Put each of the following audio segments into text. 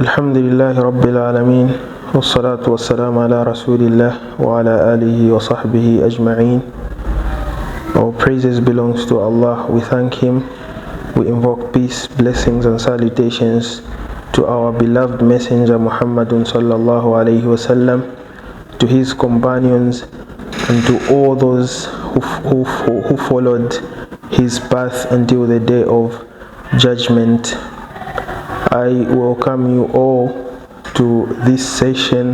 الحمد لله رب العالمين والصلاة والسلام على رسول الله وعلى آله وصحبه أجمعين. All praises belongs to Allah. We thank Him. We invoke peace, blessings and salutations to our beloved Messenger Muhammadun sallallahu alayhi wasallam, to his companions and to all those who followed his path until the day of judgment. I welcome you all to this session,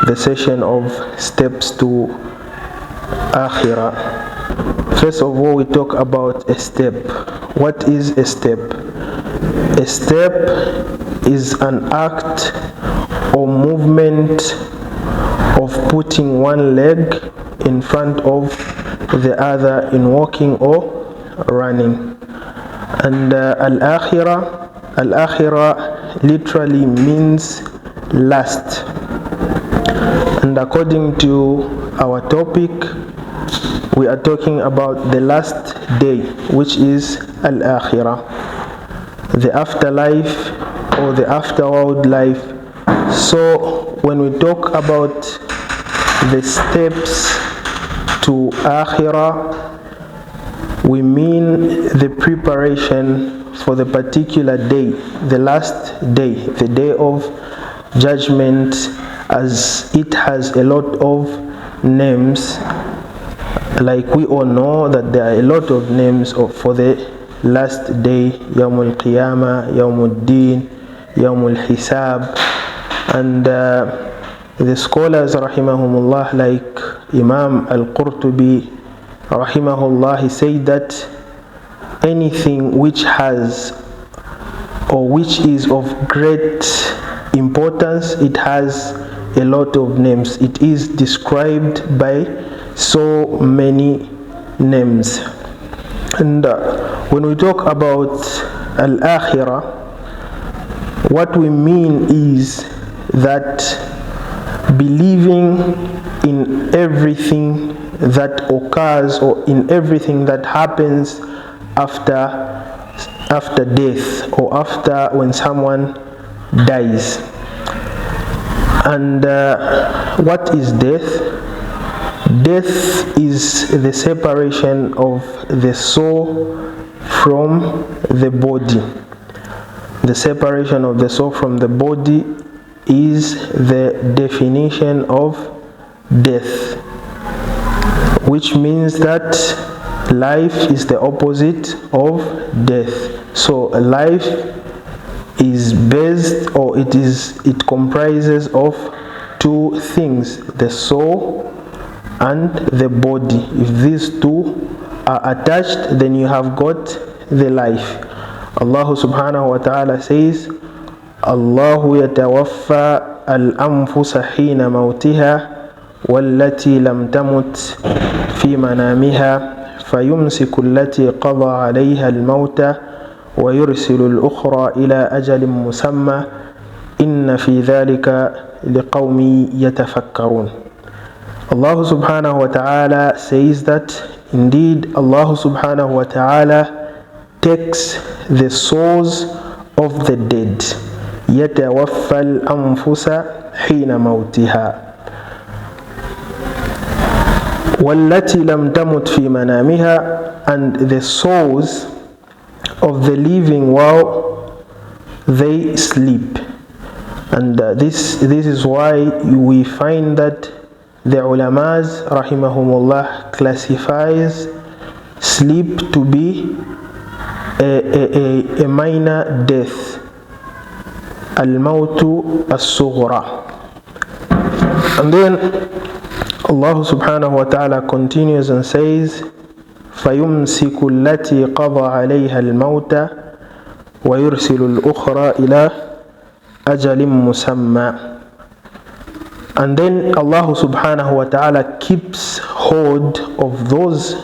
the session of steps to Aakhirah. First of all, we talk about a step. What is a step? A step is an act or movement of putting one leg in front of the other in walking or running. And Al-Akhirah literally means last. And according to our topic, we are talking about the last day, which is Al-Akhirah, the afterlife or the afterworld life. So when we talk about the steps to Akhirah, we mean the preparation for the particular day, the last day, the day of judgment, as it has a lot of names. Like we all know that there are a lot of names for the last day: Yawmul Qiyamah, Yawmul Deen, Yawmul Hisab. And the scholars rahimahumullah, like Imam Al-Qurtubi rahimahullah, he said that anything which has or which is of great importance, it has a lot of names. It is described by so many names. And when we talk about Al-Akhirah, what we mean is that believing in everything that occurs or in everything that happens after death or after when someone dies. And what is death? Death is the separation of the soul from the body. The separation of the soul from the body is the definition of death, which means that life is the opposite of death. So life is based, or it comprises of two things: the soul and the body. If these two are attached, then you have got the life. Allah subhanahu wa ta'ala says, Allahu yatawaffa al-anfusa hina mawtiha wallati lam tamut fi manamiha فيمسك التي قضى عليها الموت ويرسل الأخرى إلى أجل مسمى إن في ذلك لقوم يتفكرون. Allah subhanahu wa ta'ala says that indeed Allah subhanahu wa ta'ala takes the souls of the dead. يتوفى الأنفس حين موتها وَالَّتِي لَمْ تَمُتْ فِي مَنَامِهَا, and the souls of the living while they sleep. And this is why we find that the ulamas rahimahumullah classifies sleep to be a minor death, al-mawtu as-sughra. And then Allah subhanahu wa ta'ala continues and says, فَيُمْسِكُ الَّتِي قَضَى عَلَيْهَا الْمَوْتَ وَيُرْسِلُ الْأُخْرَى إِلَىٰ أَجَلٍ مُسَمَّى. And then Allah subhanahu wa ta'ala keeps hold of those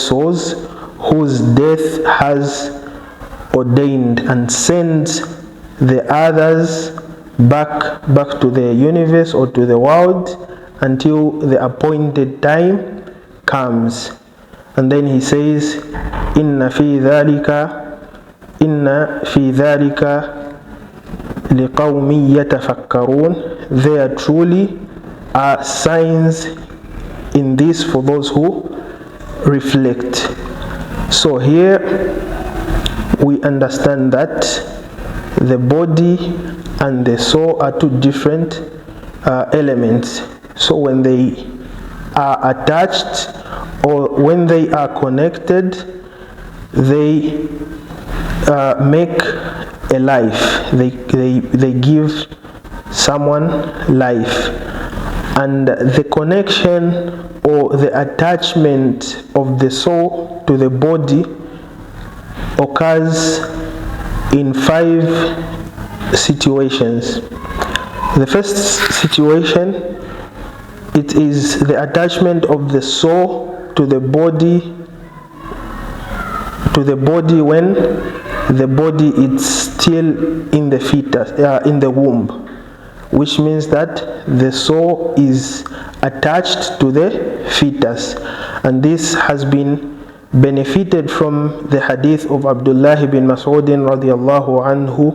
souls whose death has ordained, and sends the others back to the universe or to the world until the appointed time comes. And then he says, Inna fi dhalika لِقَوْمٍ يَتَفَكَّرُونَ. There truly are signs in this for those who reflect. So here we understand that the body and the soul are two different elements. So when they are attached or when they are connected, they make a life. They give someone life. And the connection or the attachment of the soul to the body occurs in 5 situations. The first situation, it is the attachment of the soul to the body when the body is still in the fetus, in the womb, which means that the soul is attached to the fetus. And this has been benefited from the hadith of Abdullah ibn Mas'ud radiallahu anhu,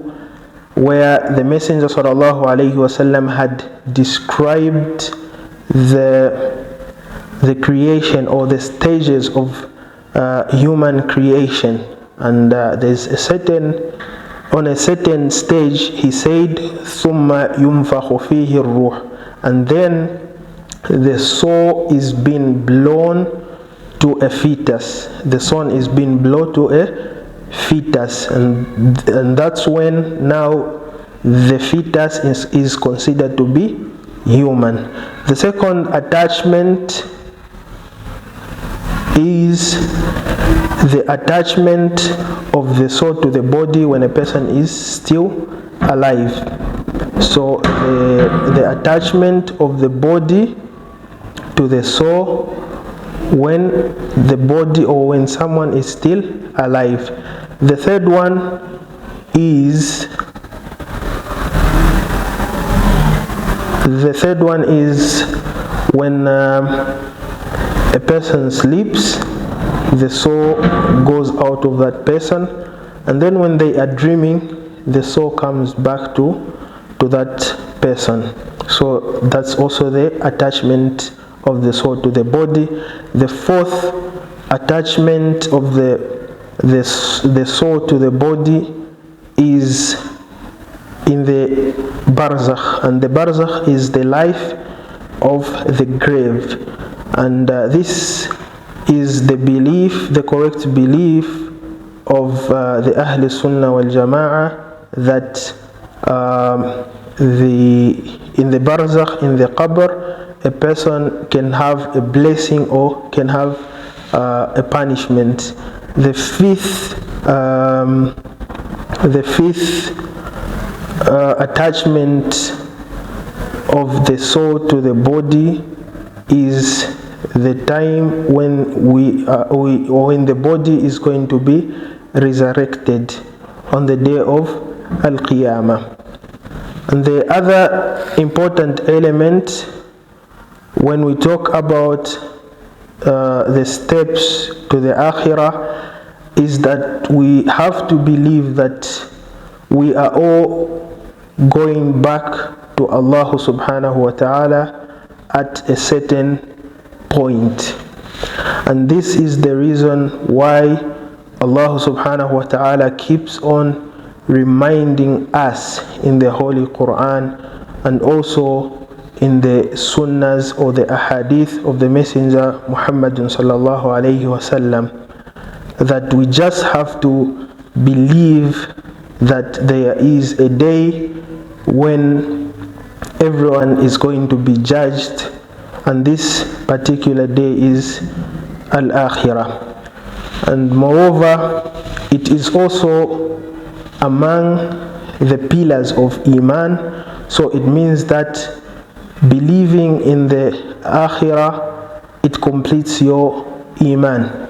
where the Messenger sallallahu alayhi wasallam had described the creation or the stages of human creation. And there's on a certain stage he said ثُمَّ يُنْفَخُ فِيهِ الرُّوحِ, and then the soul is being blown to a fetus. The soul is being blown to a fetus, and that's when now the fetus is considered to be human. The second attachment is the attachment of the soul to the body when a person is still alive. So the attachment of the body to the soul when the body or when someone is still alive. The third one is when a person sleeps, the soul goes out of that person, and then when they are dreaming, the soul comes back to that person. So that's also the attachment of the soul to the body. The fourth attachment of the soul to the body is in the barzakh, and the barzakh is the life of the grave. And this is the belief, the correct belief of the Ahl Sunnah wal Jama'ah, that in the barzakh, in the qabr, a person can have a blessing or can have a punishment. The fifth attachment of the soul to the body is the time when when the body is going to be resurrected on the day of Al-Qiyamah. And the other important element when we talk about the steps to the Aakhirah is that we have to believe that we are all going back to Allah subhanahu wa ta'ala at a certain point. And this is the reason why Allah subhanahu wa ta'ala keeps on reminding us in the Holy Quran and also in the sunnahs or the ahadith of the Messenger Muhammad sallallahu alayhi wasallam, that we just have to believe that there is a day when everyone is going to be judged, and this particular day is Al-Aakhirah. And moreover, it is also among the pillars of Iman. So it means that believing in the Aakhirah, it completes your Iman.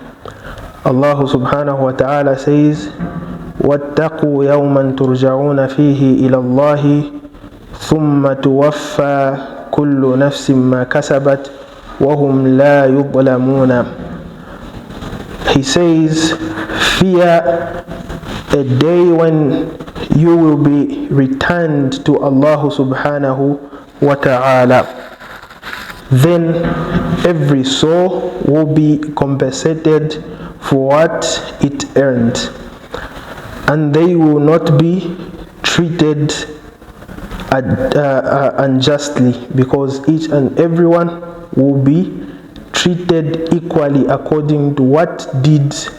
Allah subhanahu wa ta'ala says, وَاتَّقُوا يَوْمًا تُرْجَعُونَ فِيهِ إِلَى اللَّهِ ثُمَّ تُوَفَّى كُلُّ نَفْسٍ مَا كَسَبَتْ وَهُمْ لَا يُظْلَمُونَ. He says, fear a day when you will be returned to Allah subhanahu wa ta'ala. Then every soul will be compensated for what it earned, and they will not be treated unjustly, because each and everyone will be treated equally according to what deeds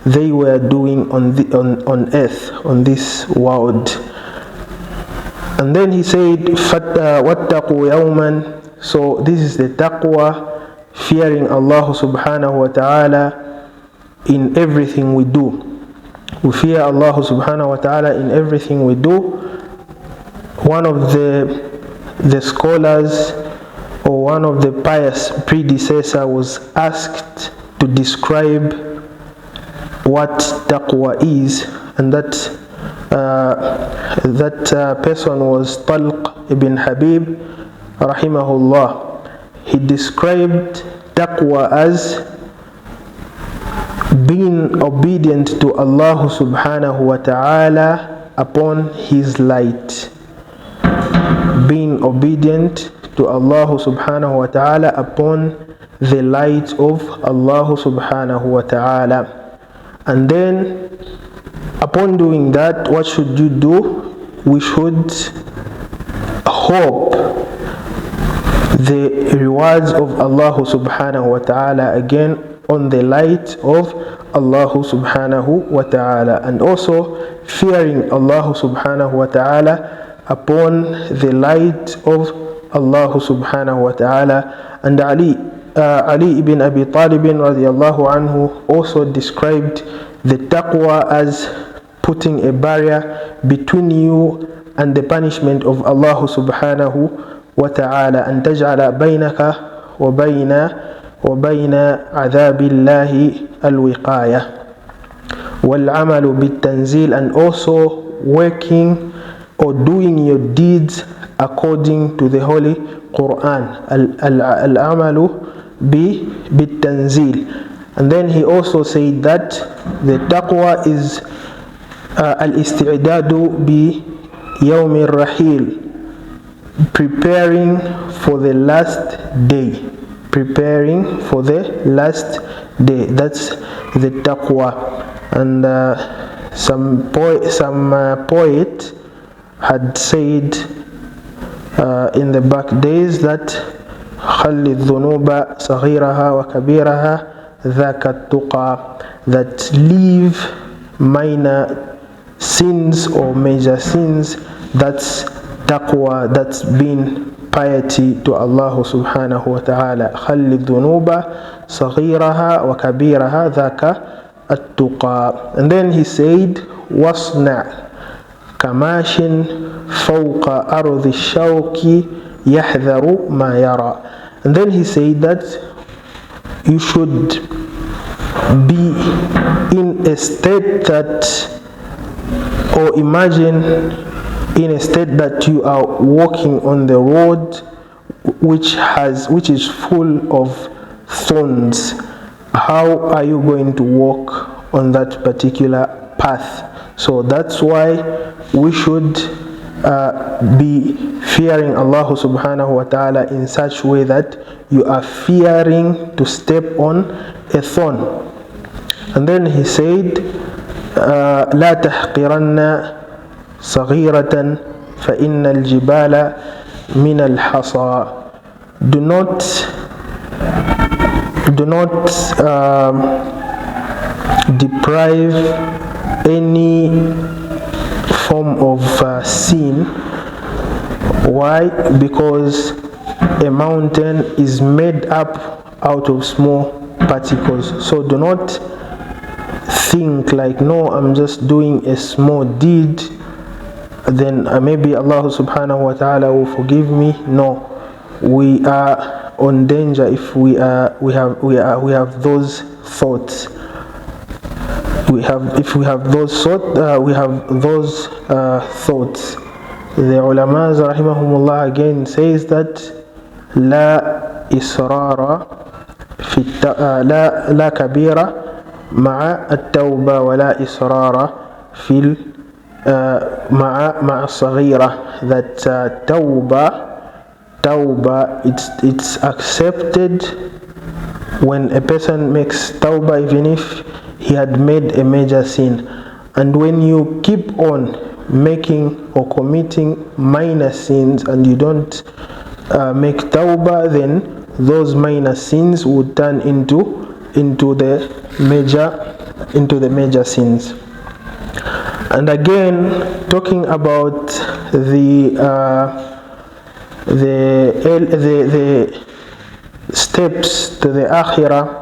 they were doing on earth, on this world. And then he said, وَاتَّقُوا يَوْمًا. So this is the taqwa, fearing Allah subhanahu wa ta'ala in everything we do. We fear Allah subhanahu wa ta'ala in everything we do. One of the scholars, or one of the pious predecessor, was asked to describe what taqwa is, and that person was Talq ibn Habib rahimahullah. He described taqwa as being obedient to Allah subhanahu wa ta'ala upon His light. Being obedient to Allah subhanahu wa ta'ala upon the light of Allah subhanahu wa ta'ala. And then upon doing that, what should you do? We should hope the rewards of Allah subhanahu wa ta'ala, again on the light of Allah subhanahu wa ta'ala, and also fearing Allah subhanahu wa ta'ala upon the light of Allah subhanahu wa ta'ala. And Ali ibn Abi Talib radiyallahu anhu also described the taqwa as putting a barrier between you and the punishment of Allah subhanahu wa ta'ala, and taj'ala baynaka wa bayna adhabillahi alwiqaya wal amalu bitanzil, and also working or doing your deeds according to the Holy Quran, al-amalu bitanzil. And then he also said that the taqwa is al-isti'dadu bi yawm al-rahil, preparing for the last day. Preparing for the last day. That's the taqwa. And some poet had said in the back days that خلي الذنوب صغيرها وكبيرها ذاك التقى, that leave minor sins or major sins, that's taqwa, that's being piety to Allah subhanahu wa ta'ala. خلي الذنوب صغيرها وكبيرها ذاك التقى. And then he said, واصنع كماش فوق أرض الشوك يحذر ما يرى. And then he said that you should be in a state that, or imagine in a state that you are walking on the road which is full of thorns. How are you going to walk on that particular path? So that's why we should be fearing Allah subhanahu wa ta'ala in such way that you are fearing to step on a thorn. And then he said, لا تحقرن صغيرة فإن الجبال من الحصى. Do not deprive any form of sin. Why? Because a mountain is made up out of small particles. So do not think like, no, I'm just doing a small deed, then maybe Allah subhanahu wa ta'ala will forgive me. No, we are on danger if we have those thoughts. If we have those thoughts. The ulama rahimahumullah again says that لا إصرار في لا كبيرة مع التوبة ولا إصرار في مع الصغيرة, that tawbah, it's accepted when a person makes tawbah even if he had made a major sin. And when you keep on making or committing minor sins and you don't make tawbah, then those minor sins would turn into the major sins. And again, talking about the steps to the Aakhirah,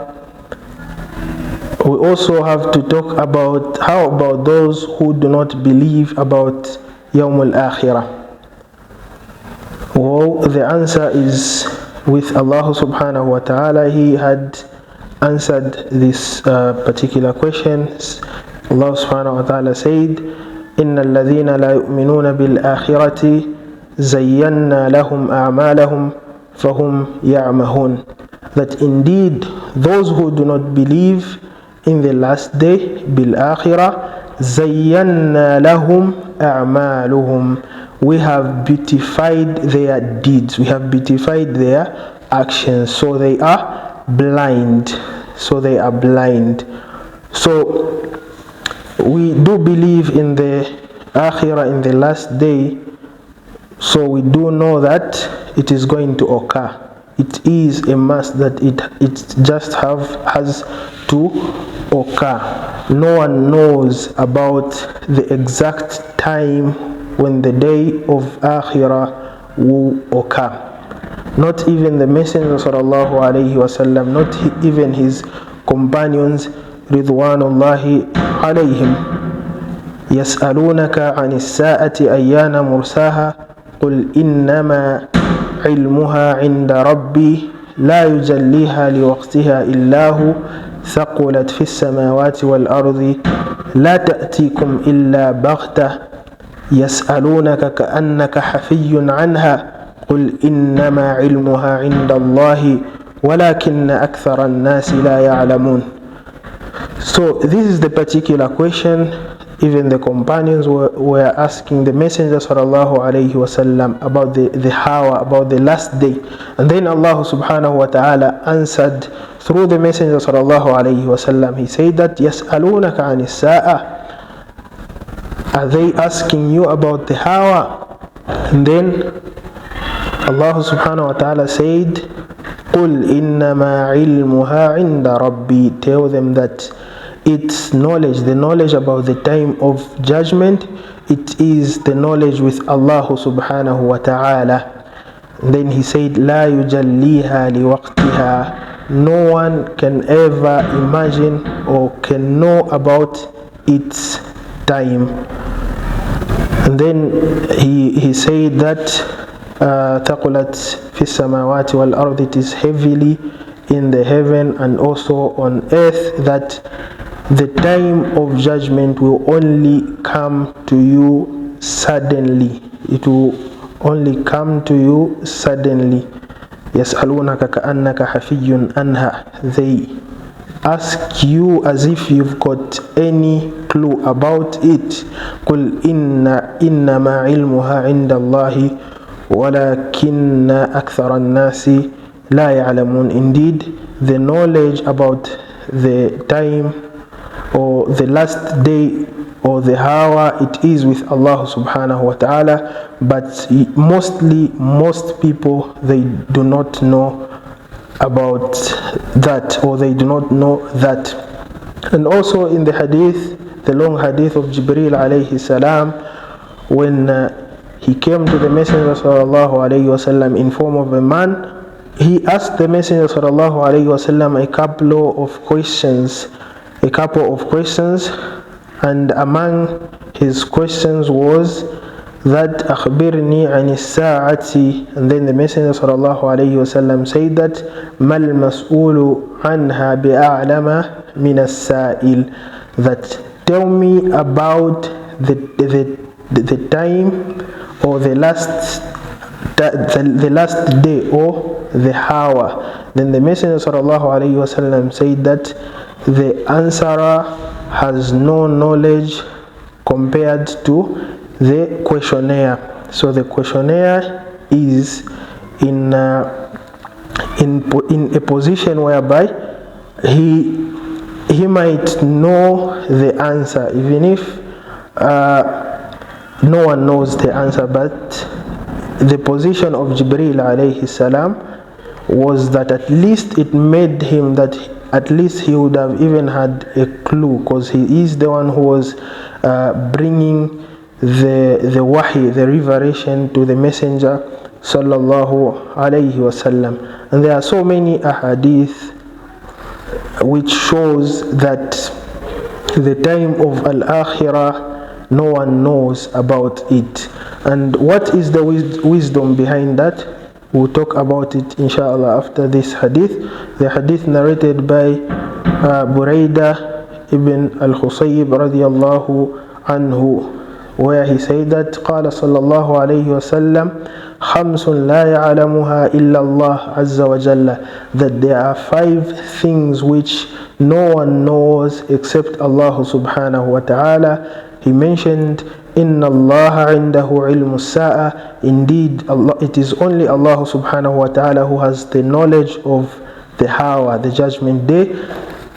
we also have to talk about how about those who do not believe about Yawm al-Aakhirah. Well, the answer is with Allah subhanahu wa ta'ala. He had answered this particular question. Allah subhanahu wa ta'ala said, إِنَّ الَّذِينَ لَا يُؤْمِنُونَ بِالْآخِرَةِ زَيَّنَّا لَهُمْ أَعْمَالَهُمْ فَهُمْ يَعْمَهُونَ. That indeed those who do not believe in the last day, بِالْآخِرَةِ زَيَّنَّا لَهُمْ أَعْمَالُهُمْ, we have beautified their deeds, we have beautified their actions, so they are blind. So we do believe in the Aakhirah, in the last day, so we do know that it is going to occur. It is a must that it just has to occur. No one knows about the exact time when the day of Aakhirah will occur. Not even the Messenger sallallahu alaihi wasallam, not even his companions ridwanullahi alayhim. يسألونك عن الساعة أيان مرساها قل إنما علمها عند ربي لا يجليها لوقتها إلا هو ثقلت في السماوات والأرض لا تأتيكم إلا بغتة يسألونك كأنك حفي عنها قل إنما علمها عند الله ولكن أكثر الناس لا يعلمون. So this is the particular question even the companions were asking the Messenger sallallahu alaihi wasallam about the hour, about the last day. And then Allah subhanahu wa ta'ala answered through the Messenger sallallahu alaihi wasallam. He said that يَسْأَلُونَكَ عَنِ السَّاعَةِ, are they asking you about the hour? And then Allah subhanahu wa ta'ala said, قُلْ إِنَّمَا عِلْمُهَا عِنْدَ رَبِّي, tell them that its knowledge, the knowledge about the time of judgment, it is the knowledge with Allah subhanahu wa ta'ala. And then he said, لَا يُجَلِّيهَا لِوَقْتِهَا, no one can ever imagine or can know about its time. And then he said that ثَقُلَتْ فِي السَّمَاوَاتِ وَالْأَرْضِ, it is heavily in the heaven and also on earth, that the time of judgment will only come to you suddenly. It will only come to you suddenly. يَسْأَلُونَكَ كَأَنَّكَ حَفِيٌّ عَنْهَا, they ask you as if you've got any clue about it. قُلْ إِنَّمَا عِلْمُهَا عِنْدَ اللَّهِ وَلَكِنَّ أَكْثَرَ النَّاسِ لَا يَعْلَمُونَ. Indeed, the knowledge about the time or the last day or the hour, it is with Allah subhanahu wa ta'ala, but most people, they do not know about that, or they do not know that. And also in the hadith, the long hadith of Jibreel alayhi salam, when he came to the Messenger sallallahu alayhi wasallam in form of a man, he asked the Messenger sallallahu alayhi wasallam a couple of questions, and among his questions was that أخبرني عن الساعة, and then the Messenger sallallahu alayhi wasallam said that ما المسؤول عنها بأعلم من السائل, that tell me about the time or the last day or the hour. Then the Messenger sallallahu alayhi wasallam said that the answerer has no knowledge compared to the questionnaire. So the questionnaire is in a position whereby he might know the answer, even if no one knows the answer. But the position of Jibreel alayhi salam was that at least it made him that at least he would have even had a clue, because he is the one who was bringing the wahi, the revelation to the messenger sallallahu alayhi wasallam. And there are so many ahadith which shows that the time of al-akhirah no one knows about it. And what is the wisdom behind that? We'll talk about it inshallah after this hadith. The hadith narrated by Buraidah ibn al-Husayb radiyallahu anhu, where he said that قال صلى الله عليه وسلم خمس لا يعلمها إلا الله عز وجل, that there are 5 things which no one knows except Allah subhanahu wa ta'ala. He mentioned إن الله عنده علم الساعة, indeed Allah, it is only Allah subhanahu wa ta'ala who has the knowledge of the hour, the judgment day.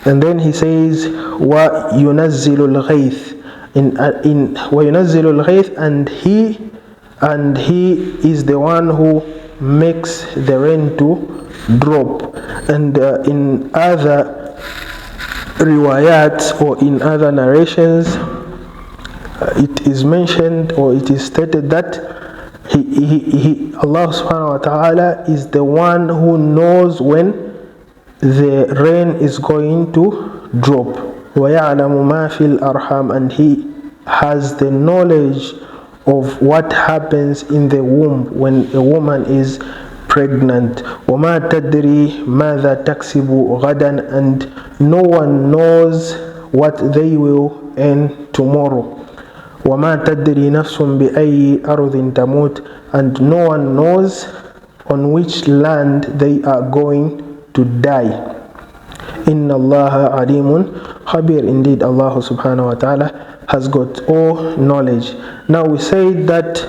And then he says وَيُنَزِّلُ الْغَيْثِ, وَيُنَزِّلُ الْغَيْثِ, and he is the one who makes the rain to drop. And in other riwayat or in other narrations, it is mentioned or it is stated that Allah subhanahu wa ta'ala is the one who knows when the rain is going to drop. وَيَعْلَمُ مَا فِي الْأَرْحَامِ, and he has the knowledge of what happens in the womb when a woman is pregnant. وَمَا تَدْرِي مَاذَا تَكْسِبُ غَدًا, and no one knows what they will earn tomorrow. وَمَا تَدْرِي نَفْسٌ بِأَيِّ أَرْضٍ تَمُوتُ, and no one knows on which land they are going to die. إِنَّ اللَّهَ عَلِيمٌ خَبِيرٌ, indeed Allah subhanahu wa ta'ala has got all knowledge. Now we say that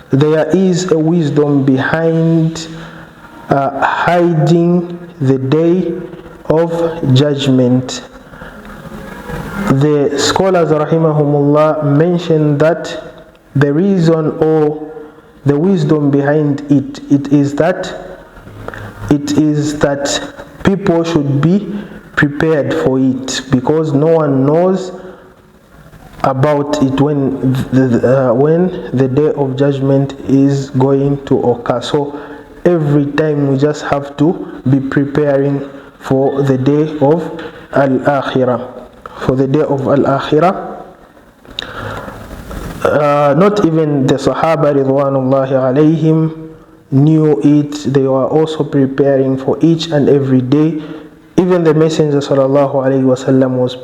there is a wisdom behind hiding the day of judgment. The scholars rahimahumullah mention that the reason or the wisdom behind it is that people should be prepared for it, because no one knows about it when the day of judgment is going to occur. So every time we just have to be preparing for the day of al-akhirah. For the day of al-akhirah, not even the Sahaba ridwanullahi alayhim knew it. They were also preparing for each and every day. Even the Messenger sallallahu alayhi wasallam was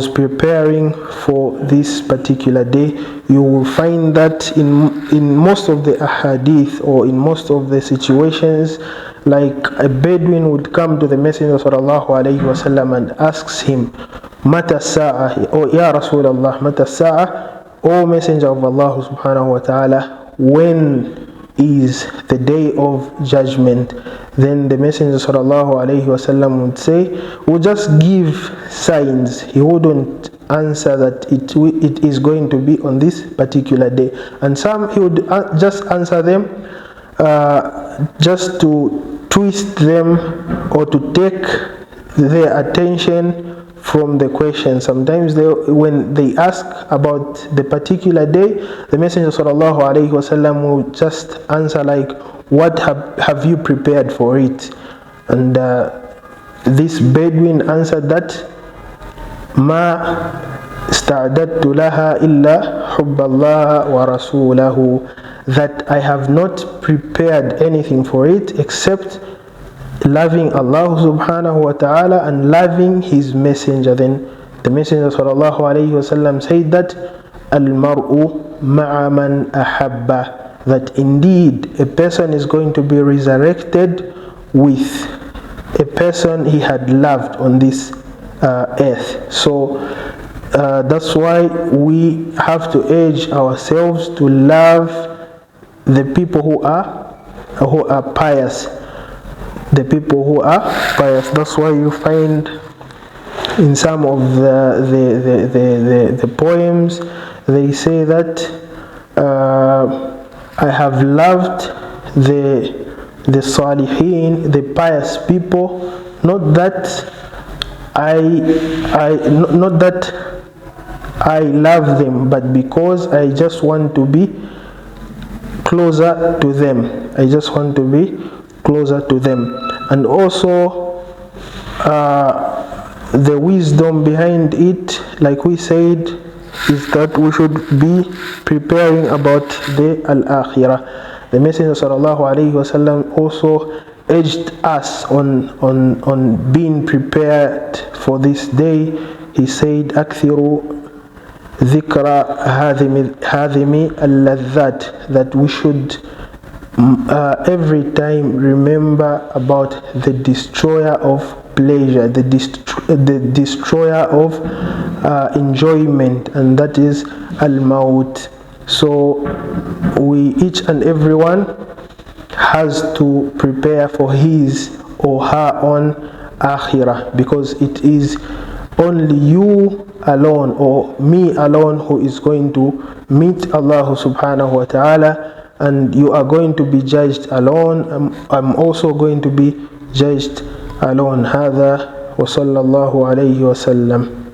preparing for this particular day. You will find that in most of the ahadith or in most of the situations, like a Bedouin would come to the Messenger sallallahu alayhi wasallam and asks him, Mata sa'a, or Ya Rasulullah, Mata sa'a, O Messenger of Allah subhanahu wa ta'ala, when is the day of judgment? Then the Messenger sallallahu alayhi wasallam would say, would just give signs. He wouldn't answer that it is going to be on this particular day. And some he would just answer them just to twist them or to take their attention from the question. Sometimes when they ask about the particular day, the Messenger sallallahu alaihi wasallam will just answer like, what have you prepared for it? And this Bedouin answered that, ma sta'adattu laha illa hubballaha wa rasulahu, that I have not prepared anything for it except loving Allah subhanahu wa ta'ala and loving his messenger. Then the Messenger sallallahu alayhi wasallam said that al-mar'u ma'a man ahabba, that indeed a person is going to be resurrected with a person he had loved on this earth. So That's why we have to urge ourselves to love the people who are pious. The people who are pious. That's why you find in some of the poems they say that I have loved the salihin, the pious people, not that I love them, but because I just want to be closer to them. I just want to be closer to them. And also the wisdom behind it, like we said, is that we should be preparing about the Al-Akhirah. The Messenger sallallahu alaihi wasallam also urged us on being prepared for this day. He said, "Akthiru dhikra hadhimi al-ladhat," that we should every time remember about the destroyer of pleasure, the destroyer of enjoyment, and that is al-maut. So we, each and everyone, has to prepare for his or her own akhirah, because it is only you alone or me alone who is going to meet Allah subhanahu wa ta'ala, and you are going to be judged alone. I'm also going to be judged alone. هذا وصلى الله عليه وسلم.